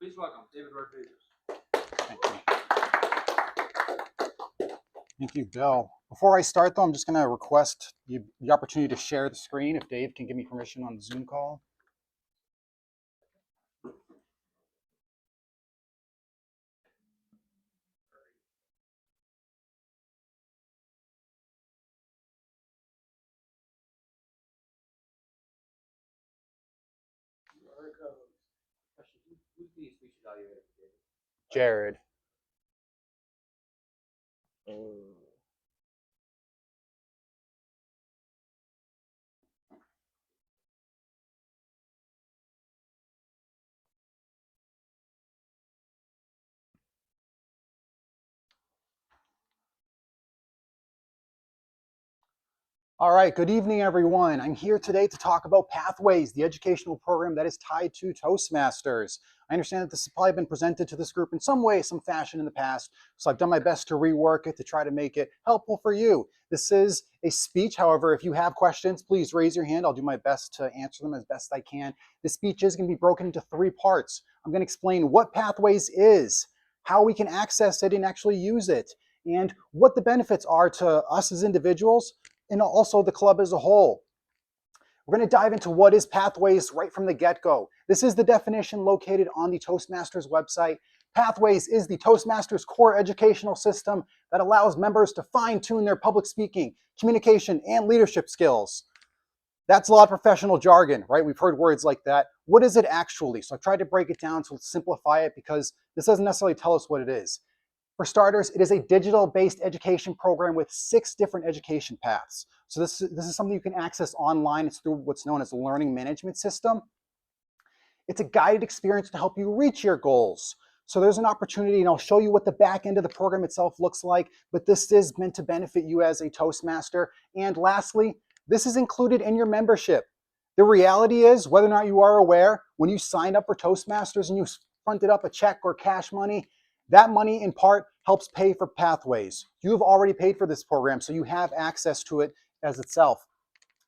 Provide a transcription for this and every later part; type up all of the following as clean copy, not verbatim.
Please welcome David Rodriguez. Thank you. Thank you, Bill. Before I start, though, I'm just going to request the opportunity to share the screen if Dave can give me permission on the Zoom call. Who's the speech evaluator for David? Jared. All right, good evening, everyone. I'm here today to talk about Pathways, the educational program that is tied to Toastmasters. I understand that this has probably been presented to this group in some way, some fashion in the past, so I've done my best to rework it to try to make it helpful for you. This is a speech. However, if you have questions, please raise your hand. I'll do my best to answer them as best I can. This speech is going to be broken into 3 parts. I'm going to explain what Pathways is, how we can access it and actually use it, and what the benefits are to us as individuals, and also the club as a whole. We're going to dive into what is Pathways right from the get-go. This is the definition located on the Toastmasters website. Pathways is the Toastmasters core educational system that allows members to fine-tune their public speaking, communication, and leadership skills. That's a lot of professional jargon, right? We've heard words like that. What is it actually? So I've tried to break it down to simplify it because this doesn't necessarily tell us what it is. For starters, it is a digital-based education program with 6 different education paths. So this is something you can access online. It's through what's known as a learning management system. It's a guided experience to help you reach your goals. So there's an opportunity, and I'll show you what the back end of the program itself looks like, but this is meant to benefit you as a Toastmaster. And lastly, this is included in your membership. The reality is, whether or not you are aware, when you sign up for Toastmasters and you fronted up a check or cash money, that money in part helps pay for Pathways. You've already paid for this program, so you have access to it as itself.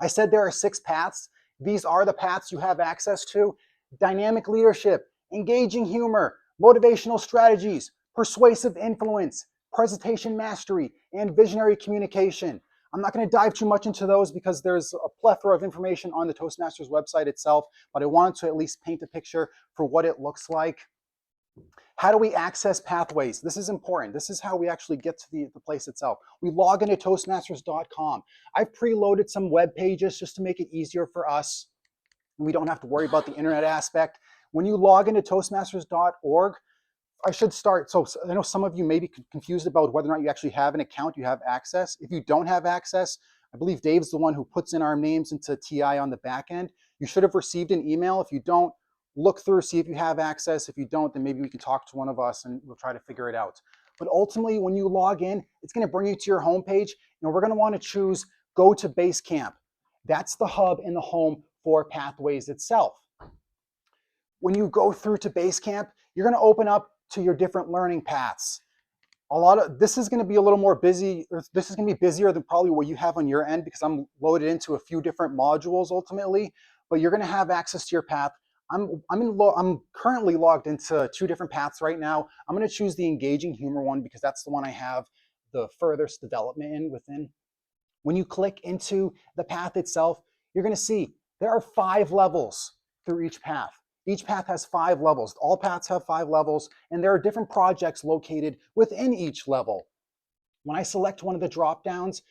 I said there are 6 paths. These are the paths you have access to: dynamic leadership, engaging humor, motivational strategies, persuasive influence, presentation mastery, and visionary communication. I'm not going to dive too much into those because there's a plethora of information on the Toastmasters website itself, but I wanted to at least paint a picture for what it looks like. How do we access Pathways? This is important. This is how we actually get to the place itself. We log into Toastmasters.com. I've preloaded some web pages just to make it easier for us. We don't have to worry about the internet aspect. When you log into Toastmasters.org, I should start. So I know some of you may be confused about whether or not you actually have an account, you have access. If you don't have access, I believe Dave's the one who puts in our names into TI on the back end. You should have received an email. If you don't, look through, see if you have access. If you don't, then maybe we can talk to one of us and we'll try to figure it out. But ultimately, when you log in, it's going to bring you to your homepage, and we're going to want to choose Go to Basecamp. That's the hub and the home for Pathways itself. When you go through to Basecamp, you're going to open up to your different learning paths. This is going to be a little more busy, or this is going to be busier than probably what you have on your end because I'm loaded into a few different modules ultimately, but you're going to have access to your path. I'm currently logged into 2 different paths right now. I'm going to choose the engaging humor one because that's the one I have the furthest development within. When you click into the path itself, you're going to see there are 5 levels through each path. Each path has 5 levels. All paths have 5 levels, and there are different projects located within each level. When I select one of the drop downs,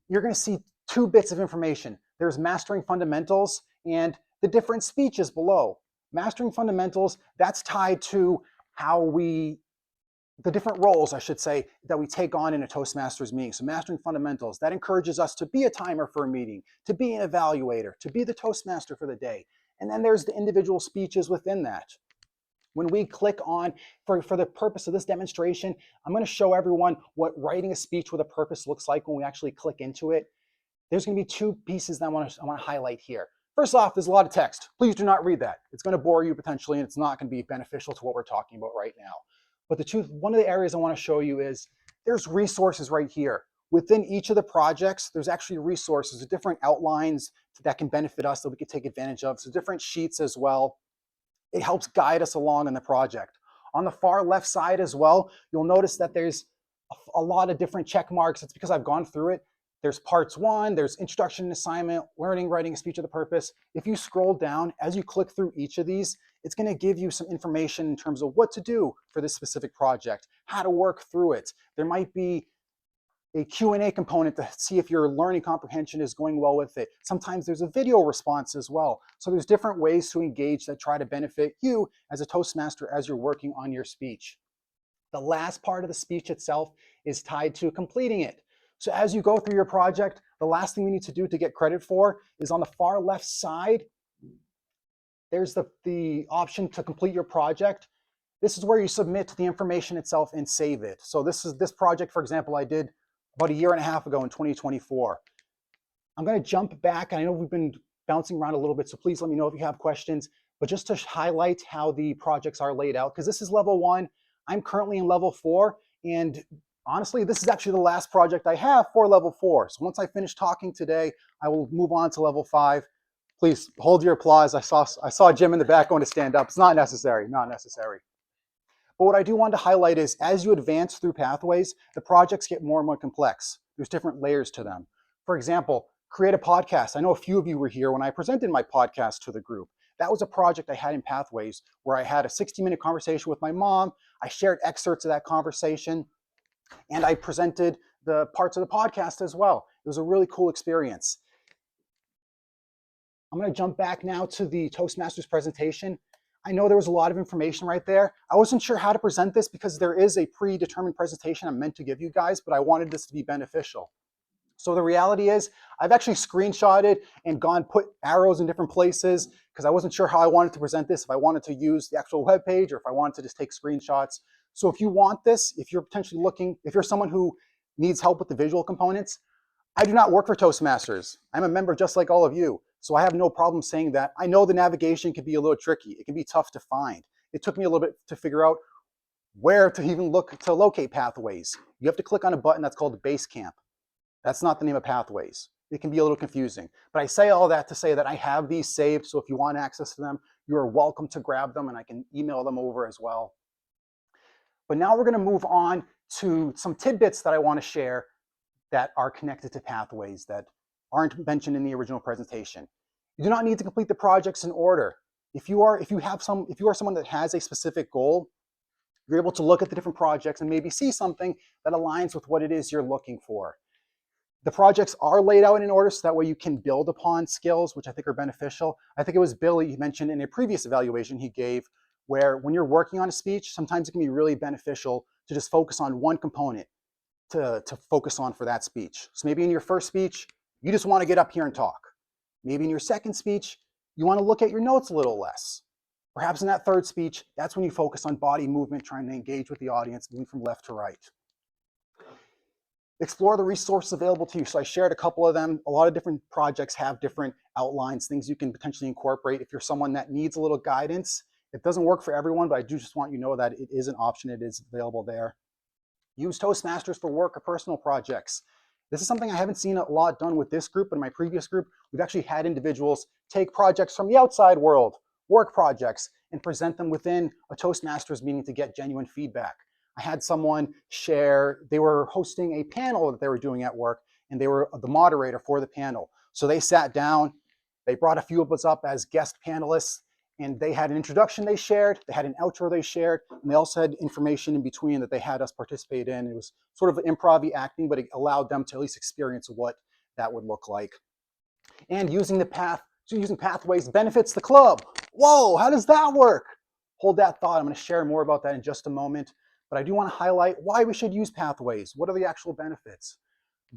you're going to see 2 bits of information. There's Mastering Fundamentals and the different speeches below. Mastering Fundamentals, that's tied to the different roles, I should say, that we take on in a Toastmasters meeting. So Mastering Fundamentals, that encourages us to be a timer for a meeting, to be an evaluator, to be the Toastmaster for the day. And then there's the individual speeches within that. When we click on, for the purpose of this demonstration, I'm going to show everyone what writing a speech with a purpose looks like when we actually click into it. There's going to be 2 pieces that I want to highlight here. First off, there's a lot of text. Please do not read that. It's going to bore you potentially, and it's not going to be beneficial to what we're talking about right now. But one of the areas I want to show you is there's resources right here. Within each of the projects, there's actually resources, different outlines that can benefit us that we can take advantage of. So different sheets as well. It helps guide us along in the project. On the far left side as well, you'll notice that there's a lot of different check marks. It's because I've gone through it. There's parts 1, there's introduction and assignment, learning, writing a speech of the purpose. If you scroll down, as you click through each of these, it's going to give you some information in terms of what to do for this specific project, how to work through it. There might be a Q&A component to see if your learning comprehension is going well with it. Sometimes there's a video response as well. So there's different ways to engage that try to benefit you as a Toastmaster as you're working on your speech. The last part of the speech itself is tied to completing it. So as you go through your project, the last thing we need to do to get credit for is on the far left side, there's the option to complete your project. This is where you submit the information itself and save it. So this project, for example, I did about a year and a half ago in 2024. I'm going to jump back. I know we've been bouncing around a little bit, so please let me know if you have questions. But just to highlight how the projects are laid out, because this is level 1. I'm currently in level 4, and honestly, this is actually the last project I have for level 4. So once I finish talking today, I will move on to level 5. Please hold your applause. I saw Jim in the back going to stand up. It's not necessary, not necessary. But what I do want to highlight is as you advance through pathways, the projects get more and more complex. There's different layers to them. For example, create a podcast. I know a few of you were here when I presented my podcast to the group. That was a project I had in Pathways where I had a 60-minute conversation with my mom. I shared excerpts of that conversation, and I presented the parts of the podcast as well. It was a really cool experience. I'm going to jump back now to the Toastmasters presentation. I know there was a lot of information right there. I wasn't sure how to present this because there is a predetermined presentation I'm meant to give you guys, but I wanted this to be beneficial. So the reality is I've actually screenshotted and put arrows in different places because I wasn't sure how I wanted to present this, if I wanted to use the actual web page or if I wanted to just take screenshots. So if you want this, if you're potentially looking, if you're someone who needs help with the visual components, I do not work for Toastmasters. I'm a member just like all of you. So I have no problem saying that. I know the navigation can be a little tricky. It can be tough to find. It took me a little bit to figure out where to even look to locate Pathways. You have to click on a button that's called Basecamp. That's not the name of Pathways. It can be a little confusing. But I say all that to say that I have these saved, so if you want access to them, you are welcome to grab them, and I can email them over as well. But now we're going to move on to some tidbits that I want to share that are connected to Pathways that aren't mentioned in the original presentation. You do not need to complete the projects in order. If you are someone that has a specific goal, you're able to look at the different projects and maybe see something that aligns with what it is you're looking for. The projects are laid out in order so that way you can build upon skills, which I think are beneficial. I think it was Billy mentioned in a previous evaluation he gave, where when you're working on a speech, sometimes it can be really beneficial to just focus on one component to focus on for that speech. So maybe in your first speech, you just want to get up here and talk. Maybe in your second speech, you want to look at your notes a little less. Perhaps in that third speech, that's when you focus on body movement, trying to engage with the audience, moving from left to right. Explore the resources available to you. So I shared a couple of them. A lot of different projects have different outlines, things you can potentially incorporate. If you're someone that needs a little guidance, it doesn't work for everyone, but I do just want you to know that it is an option. It is available there. Use Toastmasters for work or personal projects. This is something I haven't seen a lot done with this group, but in my previous group, we've actually had individuals take projects from the outside world, work projects, and present them within a Toastmasters meeting to get genuine feedback. I had someone share, they were hosting a panel that they were doing at work, and they were the moderator for the panel. So they sat down, they brought a few of us up as guest panelists, and they had an introduction they shared, they had an outro they shared, and they also had information in between that they had us participate in. It was sort of improv-y acting, but it allowed them to at least experience what that would look like. And using Pathways benefits the club. Whoa, how does that work? Hold that thought. I'm going to share more about that in just a moment. But I do want to highlight why we should use Pathways. What are the actual benefits?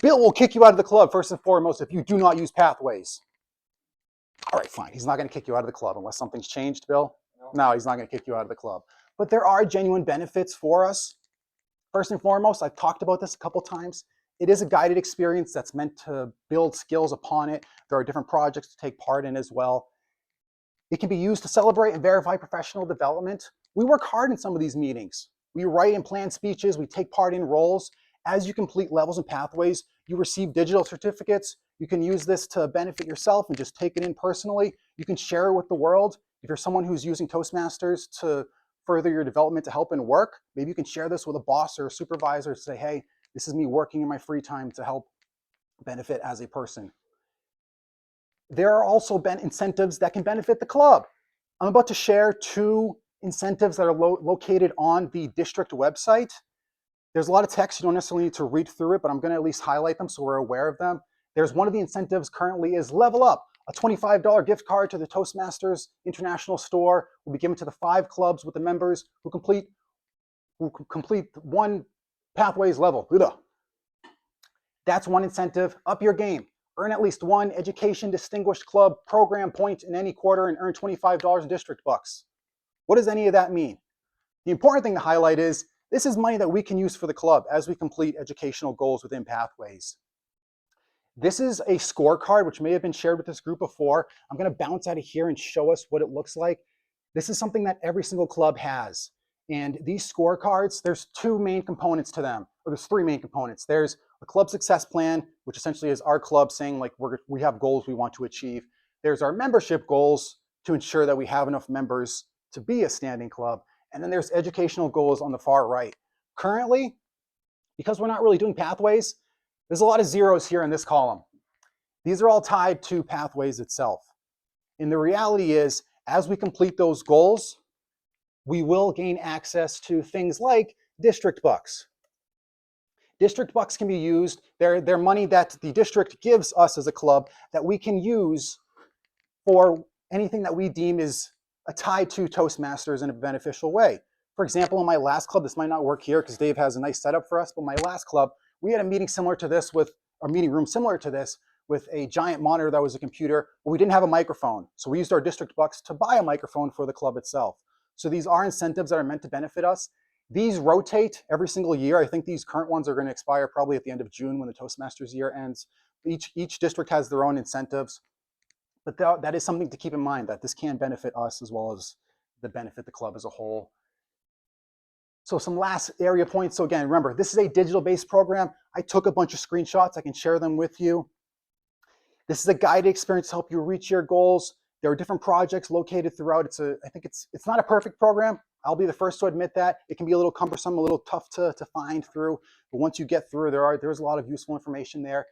Bill will kick you out of the club first and foremost if you do not use Pathways. All right, fine. He's not going to kick you out of the club unless something's changed, Bill. No, he's not going to kick you out of the club. But there are genuine benefits for us. First and foremost, I've talked about this a couple times. It is a guided experience that's meant to build skills upon it. There are different projects to take part in as well. It can be used to celebrate and verify professional development. We work hard in some of these meetings. We write and plan speeches. We take part in roles. As you complete levels and pathways, you receive digital certificates. You can use this to benefit yourself and just take it in personally. You can share it with the world. If you're someone who's using Toastmasters to further your development to help in work, maybe you can share this with a boss or a supervisor to say, hey, this is me working in my free time to help benefit as a person. There are also incentives that can benefit the club. I'm about to share 2 incentives that are located on the district website. There's a lot of text, you don't necessarily need to read through it, but I'm going to at least highlight them so we're aware of them. There's one of the incentives currently is Level Up. A $25 gift card to the Toastmasters International Store will be given to the 5 clubs with the members who complete 1 Pathways level. That's one incentive. Up your game. Earn at least 1 Education Distinguished Club program point in any quarter and earn $25 in district bucks. What does any of that mean? The important thing to highlight is this is money that we can use for the club as we complete educational goals within Pathways. This is a scorecard, which may have been shared with this group before. I'm going to bounce out of here and show us what it looks like. This is something that every single club has. And these scorecards, there's 2 main components to them, or there's 3 main components. There's a club success plan, which essentially is our club saying like we have goals we want to achieve. There's our membership goals to ensure that we have enough members to be a standing club. And then there's educational goals on the far right. Currently, because we're not really doing Pathways, there's a lot of zeros here in this column. These are all tied to Pathways itself. And the reality is, as we complete those goals, we will gain access to things like district bucks. District bucks can be used, they're money that the district gives us as a club that we can use for anything that we deem is tied to Toastmasters in a beneficial way. For example, in my last club, this might not work here because Dave has a nice setup for us, but my last club, we had a meeting similar to this with a meeting room similar to this with a giant monitor that was a computer, but we didn't have a microphone. So we used our district bucks to buy a microphone for the club itself. So these are incentives that are meant to benefit us. These rotate every single year. I think these current ones are going to expire probably at the end of June when the Toastmasters year ends. Each district has their own incentives, but that is something to keep in mind, that this can benefit us as well as benefit the club as a whole. So some last area points. So again, remember, this is a digital-based program. I took a bunch of screenshots. I can share them with you. This is a guided experience to help you reach your goals. There are different projects located throughout. I think it's not a perfect program. I'll be the first to admit that. It can be a little cumbersome, a little tough to find through. But once you get through, there's a lot of useful information there.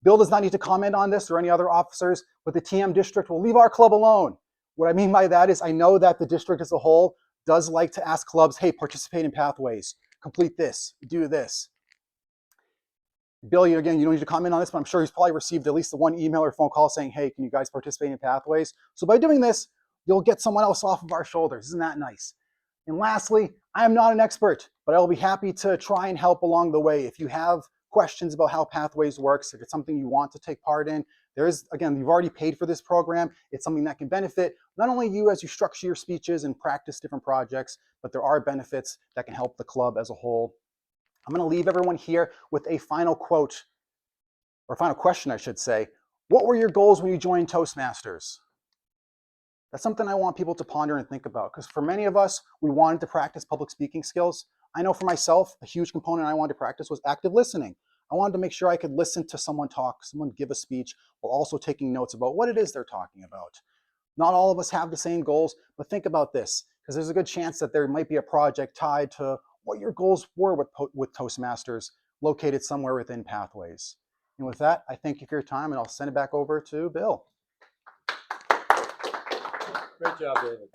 Bill does not need to comment on this or any other officers, but the TM district will leave our club alone. What I mean by that is I know that the district as a whole does like to ask clubs, hey, participate in Pathways, complete this, do this. Bill, again, you don't need to comment on this, but I'm sure he's probably received at least the 1 email or phone call saying, hey, can you guys participate in Pathways? So by doing this, you'll get someone else off of our shoulders. Isn't that nice? And lastly, I am not an expert, but I will be happy to try and help along the way. If you have questions about how Pathways works, if it's something you want to take part in, again, you've already paid for this program. It's something that can benefit not only you as you structure your speeches and practice different projects, but there are benefits that can help the club as a whole. I'm going to leave everyone here with a final quote, or final question, I should say. What were your goals when you joined Toastmasters? That's something I want people to ponder and think about, because for many of us, we wanted to practice public speaking skills. I know for myself, a huge component I wanted to practice was active listening. I wanted to make sure I could listen to someone talk, someone give a speech, while also taking notes about what it is they're talking about. Not all of us have the same goals, but think about this, because there's a good chance that there might be a project tied to what your goals were with Toastmasters located somewhere within Pathways. And with that, I thank you for your time, and I'll send it back over to Bill. Great job, David.